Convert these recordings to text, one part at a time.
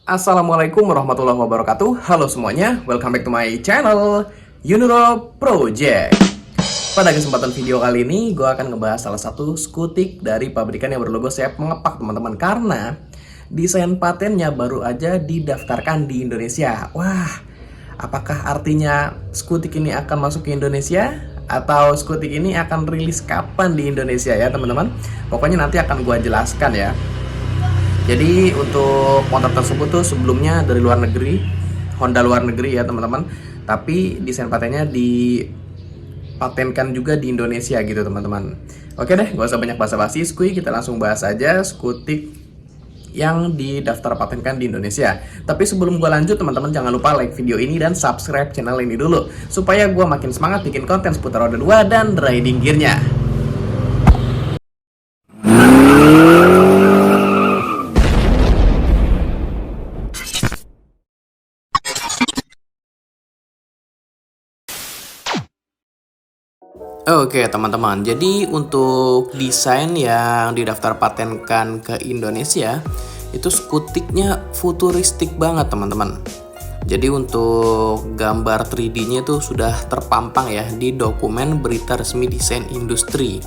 Assalamualaikum warahmatullahi wabarakatuh. Halo semuanya, welcome back to my channel Uniro Project. Pada kesempatan video kali ini, gue akan ngebahas salah satu skutik dari pabrikan yang berlogo sayap mengepak, teman-teman. Karena desain patennya baru aja didaftarkan di Indonesia. Wah, apakah artinya skutik ini akan masuk ke Indonesia? Atau skutik ini akan rilis kapan di Indonesia ya, teman-teman? Pokoknya nanti akan gue jelaskan ya. Jadi untuk motor tersebut tuh sebelumnya dari luar negeri, Honda luar negeri ya teman-teman. Tapi desain patennya dipatenkan juga di Indonesia gitu teman-teman. Oke deh, gak usah banyak basa-basi, skuy, kita langsung bahas aja skutik yang didaftar patenkan di Indonesia. Tapi sebelum gue lanjut teman-teman, jangan lupa like video ini dan subscribe channel ini dulu supaya gue makin semangat bikin konten seputar roda 2 dan riding gearnya. Oke teman-teman, jadi untuk desain yang didaftar patenkan ke Indonesia itu skutiknya futuristik banget teman-teman. Jadi untuk gambar 3D-nya itu sudah terpampang ya di dokumen berita resmi desain industri.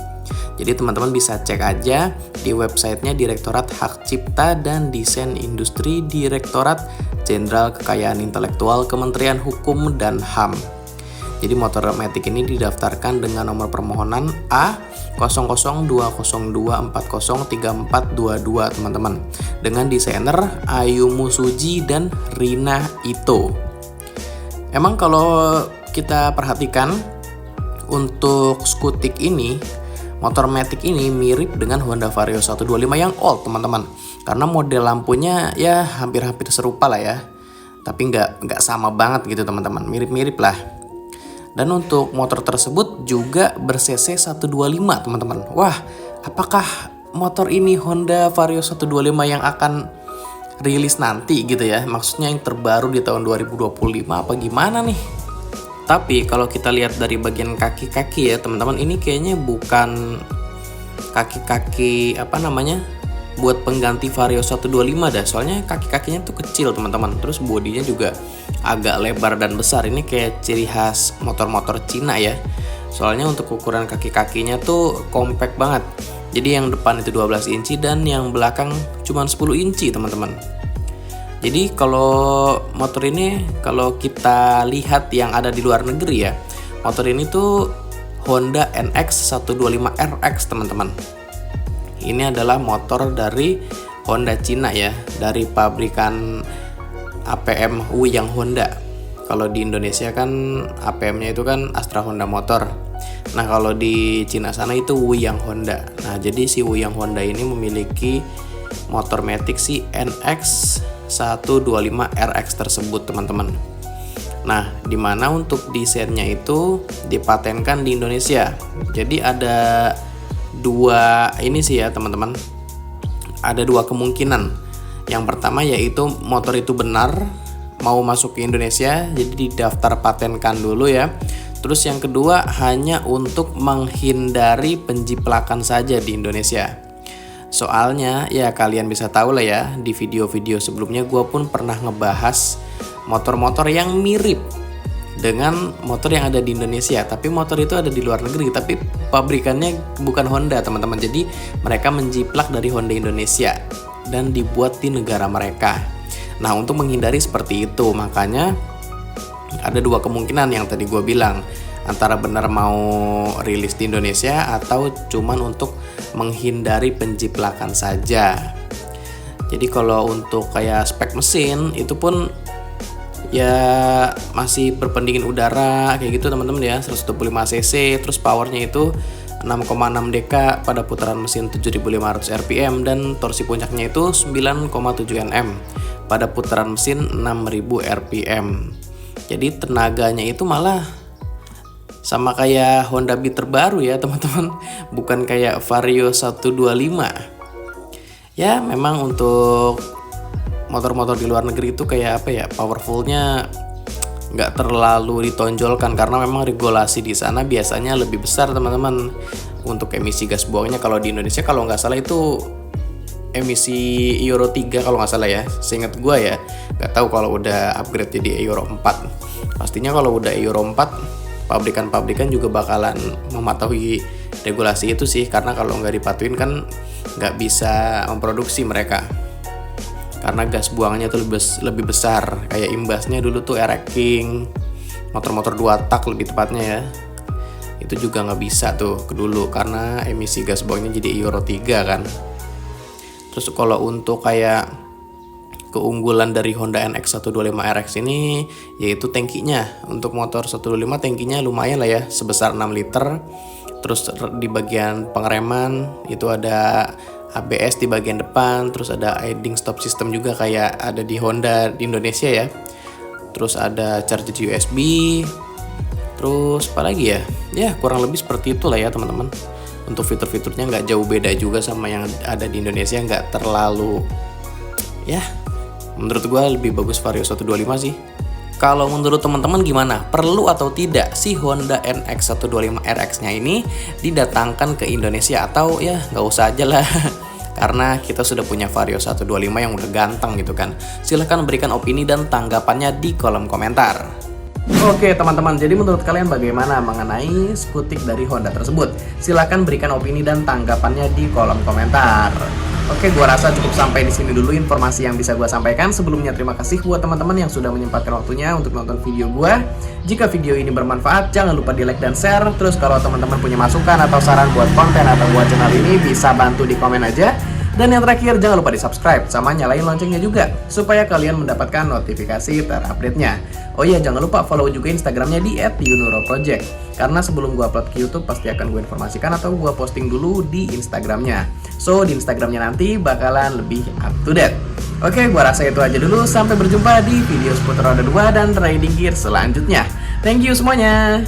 Jadi teman-teman bisa cek aja di websitenya Direktorat Hak Cipta dan Desain Industri Direktorat Jenderal Kekayaan Intelektual Kementerian Hukum dan HAM. Jadi motor matic ini didaftarkan dengan nomor permohonan A0020240342 teman-teman, dengan desainer Ayumu Suji dan Rina Ito. Emang kalau kita perhatikan untuk skutik ini, motor matic ini mirip dengan Honda Vario 125 yang old teman-teman, karena model lampunya ya hampir-hampir serupa lah ya, tapi nggak sama banget gitu teman-teman, mirip-mirip lah. Dan untuk motor tersebut juga ber-cc 125 teman-teman. Wah, apakah motor ini Honda Vario 125 yang akan rilis nanti gitu ya? Maksudnya yang terbaru di tahun 2025 apa gimana nih? Tapi kalau kita lihat dari bagian kaki-kaki ya teman-teman, ini kayaknya bukan kaki-kaki buat pengganti Vario 125 dah. Soalnya kaki-kakinya tuh kecil teman-teman. Terus bodinya juga agak lebar dan besar. Ini kayak ciri khas motor-motor Cina ya. Soalnya untuk ukuran kaki-kakinya tuh compact banget. Jadi yang depan itu 12 inci dan yang belakang cuma 10 inci teman-teman. Jadi kalau motor ini, kalau kita lihat yang ada di luar negeri ya, motor ini tuh Honda NX 125 RX teman-teman. Ini adalah motor dari Honda Cina ya, dari pabrikan APM Wuyang Honda. Kalau di Indonesia kan APM-nya itu kan Astra Honda Motor. Nah kalau di Cina sana itu Wuyang Honda. Nah jadi si Wuyang Honda ini memiliki motor matic si NX 125 RX tersebut teman-teman. Nah dimana untuk desainnya itu dipatenkan di Indonesia. Jadi ada dua ini sih ya teman-teman, ada dua kemungkinan. Yang pertama yaitu motor itu benar mau masuk ke Indonesia, jadi didaftar patenkan dulu ya. Terus yang kedua hanya untuk menghindari penjiplakan saja di Indonesia. Soalnya ya kalian bisa tahu lah ya, di video-video sebelumnya gue pun pernah ngebahas motor-motor yang mirip dengan motor yang ada di Indonesia, tapi motor itu ada di luar negeri, tapi pabrikannya bukan Honda teman-teman. Jadi mereka menjiplak dari Honda Indonesia dan dibuat di negara mereka. Nah untuk menghindari seperti itu, makanya ada dua kemungkinan yang tadi gue bilang, antara benar mau rilis di Indonesia atau cuman untuk menghindari penjiplakan saja. Jadi kalau untuk kayak spek mesin itu pun ya masih berpendingin udara kayak gitu teman-teman ya, 125 cc, terus powernya itu 6,6 dk pada putaran mesin 7500 rpm dan torsi puncaknya itu 9,7 Nm pada putaran mesin 6000 rpm. Jadi tenaganya itu malah sama kayak Honda Beat terbaru ya teman-teman, bukan kayak Vario 125. Ya memang untuk motor-motor di luar negeri itu kayak apa ya, powerfulnya nggak terlalu ditonjolkan karena memang regulasi di sana biasanya lebih besar teman-teman untuk emisi gas buangnya. Kalau di Indonesia kalau nggak salah itu emisi Euro 3 kalau nggak salah ya, seingat gue ya. Nggak tahu kalau udah upgrade jadi Euro 4. Pastinya kalau udah Euro 4, pabrikan-pabrikan juga bakalan mematuhi regulasi itu sih, karena kalau nggak dipatuhin kan nggak bisa memproduksi mereka, karena gas buangnya tuh lebih besar. Kayak imbasnya dulu tuh King, motor-motor 2 tak lebih tepatnya ya, itu juga nggak bisa tuh ke dulu karena emisi gas buangnya jadi Euro 3 kan. Terus kalau untuk kayak keunggulan dari Honda NX125 RX ini yaitu tangkinya. Untuk motor 125 tangkinya lumayan lah ya, sebesar 6 liter. Terus di bagian pengereman itu ada ABS di bagian depan, terus ada idling stop system juga kayak ada di Honda di Indonesia ya. Terus ada charger USB. Terus apa lagi ya? Ya kurang lebih seperti itulah ya teman-teman. Untuk fitur-fiturnya nggak jauh beda juga sama yang ada di Indonesia, nggak terlalu ya. Menurut gue lebih bagus Vario 125 sih. Kalau menurut teman-teman gimana? Perlu atau tidak si Honda NX125 RX-nya ini didatangkan ke Indonesia, atau ya nggak usah aja lah? Karena kita sudah punya Vario 125 yang udah ganteng gitu kan. Silahkan berikan opini dan tanggapannya di kolom komentar. Oke teman-teman, jadi menurut kalian bagaimana mengenai skutik dari Honda tersebut? Silahkan berikan opini dan tanggapannya di kolom komentar. Oke, gua rasa cukup sampai di sini dulu informasi yang bisa gua sampaikan. Sebelumnya terima kasih buat teman-teman yang sudah menyempatkan waktunya untuk nonton video gua. Jika video ini bermanfaat, jangan lupa di like dan share. Terus kalau teman-teman punya masukan atau saran buat konten atau buat channel ini, bisa bantu di komen aja. Dan yang terakhir, jangan lupa di subscribe sama nyalain loncengnya juga supaya kalian mendapatkan notifikasi terupdate-nya. Oh iya, jangan lupa follow juga Instagramnya di @yunuroproject, karena sebelum gua upload ke YouTube pasti akan gue informasikan atau gua posting dulu di Instagramnya. So di Instagramnya nanti bakalan lebih up to date. Oke, gua rasa itu aja dulu. Sampai berjumpa di video seputar roda 2 dan riding gear selanjutnya. Thank you semuanya.